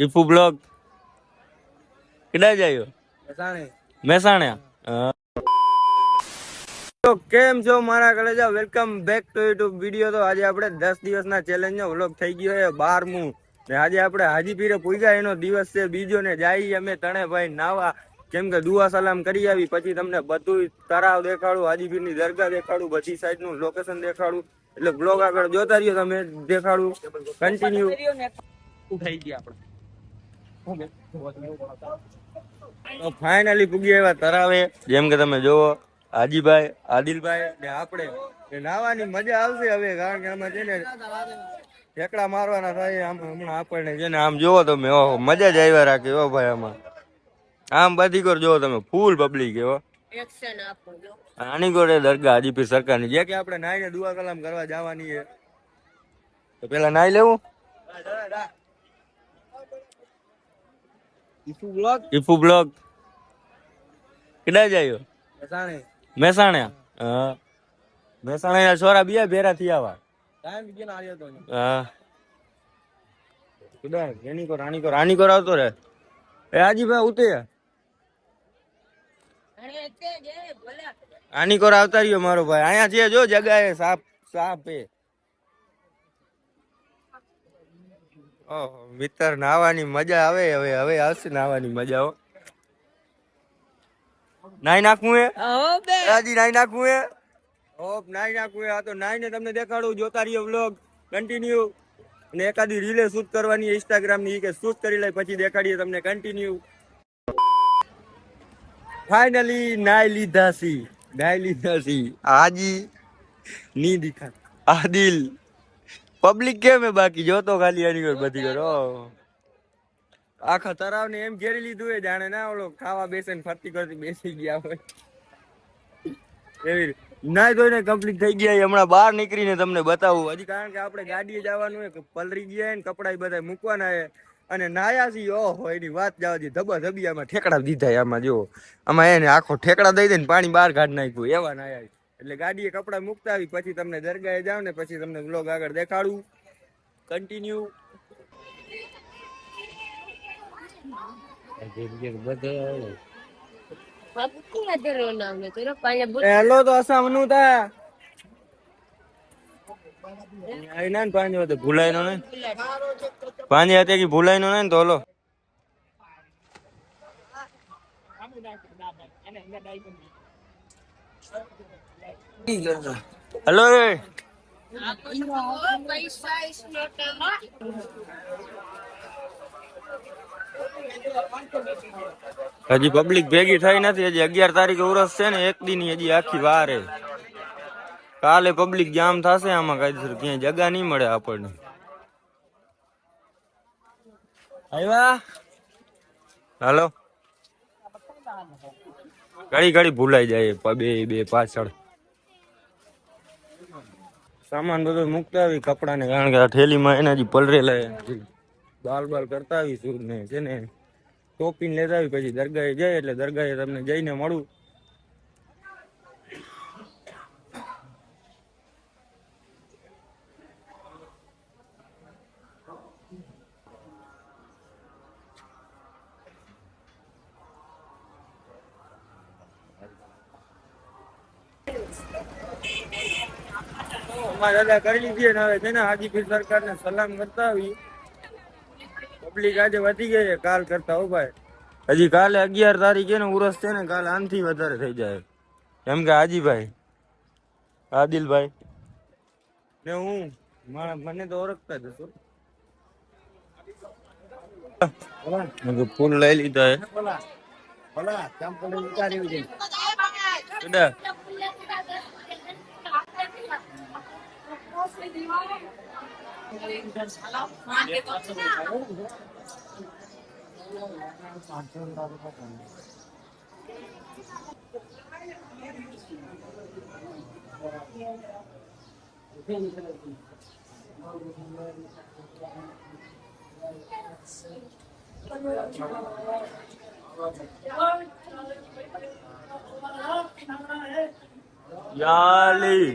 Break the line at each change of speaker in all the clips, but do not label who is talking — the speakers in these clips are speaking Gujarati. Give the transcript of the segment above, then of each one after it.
ઈફુ બ્લોગ કેડા જાયો? મહેસાણા. તો કેમ છો મારા કલેજા? Welcome back to YouTube video. તો આજે આપણે 10 દિવસના ચેલેન્જનો વ્લોગ થઈ ગયો છે 12મું ને આજે આપણે હાજીપીરે પૂગ્યા, એનો દિવસ છે બીજો ને જઈએ અમે તણે ભાઈ નાવા, કેમ કે દુઆ સલામ કરી આવી. પછી તમને બધું તરાવ દેખાડું, હાજીપીરની દરગાહ દેખાડું, બધી સાઈડનું લોકેશન દેખાડું. એટલે બ્લોગ આગળ જોતા રહ્યો, તમે દેખાડું કન્ટિન્યુ. થઈ ગયા આપણે તો ફાઇનલી પૂગી આવ્યા તરાવે. જેમ કે તમે જોવો હાજીભાઈ, આદિલભાઈ ને આપણે નાવાની મજા આવશે હવે, કારણ કે આમાં છે ને ઠેકડા મારવાના થાય. આમ હમણાં આપણને છે ને આમ જોવો તમે, ઓહો મજા જ આવ્યા રાખે. ઓ ભાઈ આમાં આમ બધી કોર જોવો તમે, ફૂલ પબ્લિક એવો. આની કોરે દરગાહ હાજીપીર સરકારની, જે કે આપણે નાઈને દુઆ કલામ કરવા જવાની છે. તો પેલા નાઈ લેવું. ઈફુ બ્લોગ કેડા જાયો? મહેસાણા. હા, મહેસાણા છોરા બે ભેરા થી આવા. હા, રાણી કોર આવતો રે. એ હાજીભાઈ ઉતે આની કોર આવતા રહ્યો મારો ભાઈ. અહીંયા છે જો જગા સાપ સાપ એ. ઓહો મિત્ર, નાવાની મજા આવે. હવે આવશે નાવાની મજા. હો નાઈ નાખવું હે રાજી, નાઈ નાખવું હે. ઓપ નાઈ નાખવું હે. આ તો નાઈને તમને દેખાડું, જોતા રહ્યો વ્લોગ કન્ટિન્યુ. અને એકાદી રીલે શૂટ કરવાની ઇન્સ્ટાગ્રામ ની, કે શૂટ કરી લઈ પછી દેખાડીએ તમને કન્ટિન્યુ. ફાઇનલી નાઈ લીધા છી. હાજી ની દીખા આદિલ પબ્લિક કેમ હે બાકી જોતો ખાલી એની બધી કરો. આખા તરાવ ને એમ ઘેરી લીધું હોય જાણે ના ઓલો ખાવા બેસે ને ફરતી કરતી બેસી ગયા હોય એવી. નાઈ ધોઈને કમ્પ્લીટ થઈ ગયા. હમણાં બહાર નીકળીને તમને બતાવું હજી, કારણ કે આપણે ગાડીએ જવાનું હોય, પલરી ગયા ને કપડા બધા મૂકવાના છે. અને નાયા છીએ, ઓહો એની વાત જવા દે. ધબી આમાં ઠેકડા દીધા. આમાં જો આમાં એને આખો ઠેકડા દઈ દે ને પાણી બહાર કાઢ નાખ્યું એવા નાયા. એટલે ગાડીએ કપડા મૂકતા આવી, પછી તમને દરગાહે જાવ ને પછી તમને વ્લોગ આગળ દેખાડું કન્ટિન્યુ. હેલો તો અસામનું તા પાંચ ભૂલાય નો નહીં, પાંચ હતા કે ભૂલાય નો નહીં. તો હલો હલો હજી પબ્લિક ભેગી થઈ નથી. હજી 11 તારીખે ઉરસ છે ને, એક દી ની હજી આખી વાર હે. કાલે પબ્લિક જામ થશે આમાં, કાયદેસર ક્યાંય જગા નહીં મળે આપણને. આવ્યા હાલો, ઘડી ભૂલાઈ જાય બે પાછળ. સામાન બધો મૂકતા આવી કપડા ને, કારણ કે આ થેલીમાં એના જે પલરેલા બાલ કરતા આવી શું ને છે ને ટોપીને લેતા આવી. પછી દરગાહે જાય, એટલે દરગાહે તમને જઈને મળું. દાદા કરી લીધી ને હવે છે ને હાજીપીર સરકારને સલામ કરતા આવી. પબ્લિક આજે વધી ગઈ છે કાલ કરતા. હો ભાઈ હજી કાલે 11 તારીખે ને ઉરસ છે ને, કાલે આનથી વધારે થઈ જાય. કેમ કે હાજીભાઈ, આદિલભાઈ ને હું મને તો ઓળખતા જ હશો. ફૂલ લઈ લીધા હે. યાલી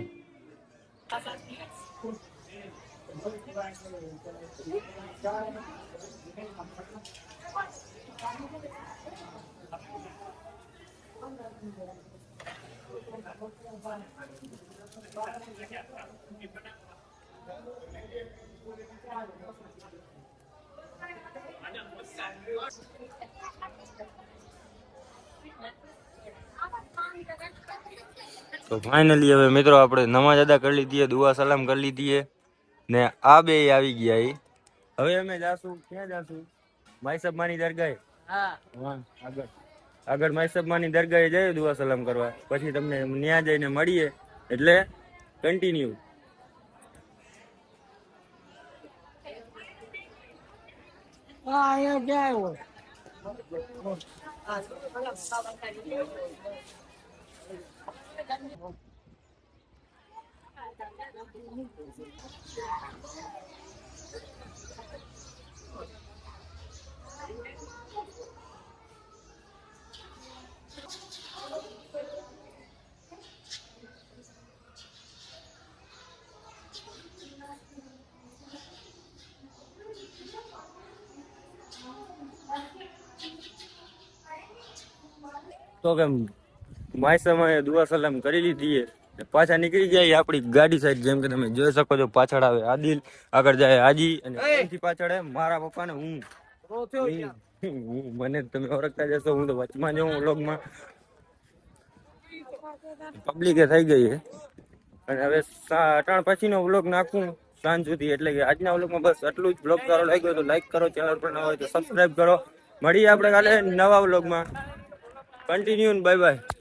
તો ફાઇનલી હવે મિત્રો આપણે નમાજ અદા કરી લીધી, દુઆ સલામ કરી લીધી ને આ બે આવી ગયા હવે અમે જાશું ક્યાં જાશું? માઈસબ માની દરગાહે. હા આગળ આગળ માઈસબ માની દરગાહે જઈએ દુઆ સલામ કરવા, પછી તમને ન્યા જઈને મળીએ એટલે કન્ટિન્યુ. હા અહીંયા જાય હોય. તો કે માય સમયે દુઆ સલામ કરી લીધી પાછા નીકળી જાય આપણી ગાડી સાઈડ. જેમ કે તમે જોઈ શકો છો, પાછળ આવે આદિલ, આગળ જાય હાજી અને અહીંથી પાછળ મારા પપ્પા ને હું. મને તમે ઓળખતા જશો, હું તો વચમાં જઉં વ્લોગમાં. પબ્લિક થઈ ગઈ અને હવે 3 પછીનો વ્લોગ નાખું સાંજ સુધી. એટલે કે આજના વ્લોગમાં બસ આટલું જ. વ્લોગ સારો લાગ્યો તો લાઈક કરો, ચેનલ પર ન હોય તો સબસ્ક્રાઇબ કરો. મળીએ આપણે કાલે નવા વ્લોગમાં. કન્ટિન્યુ. Bye bye.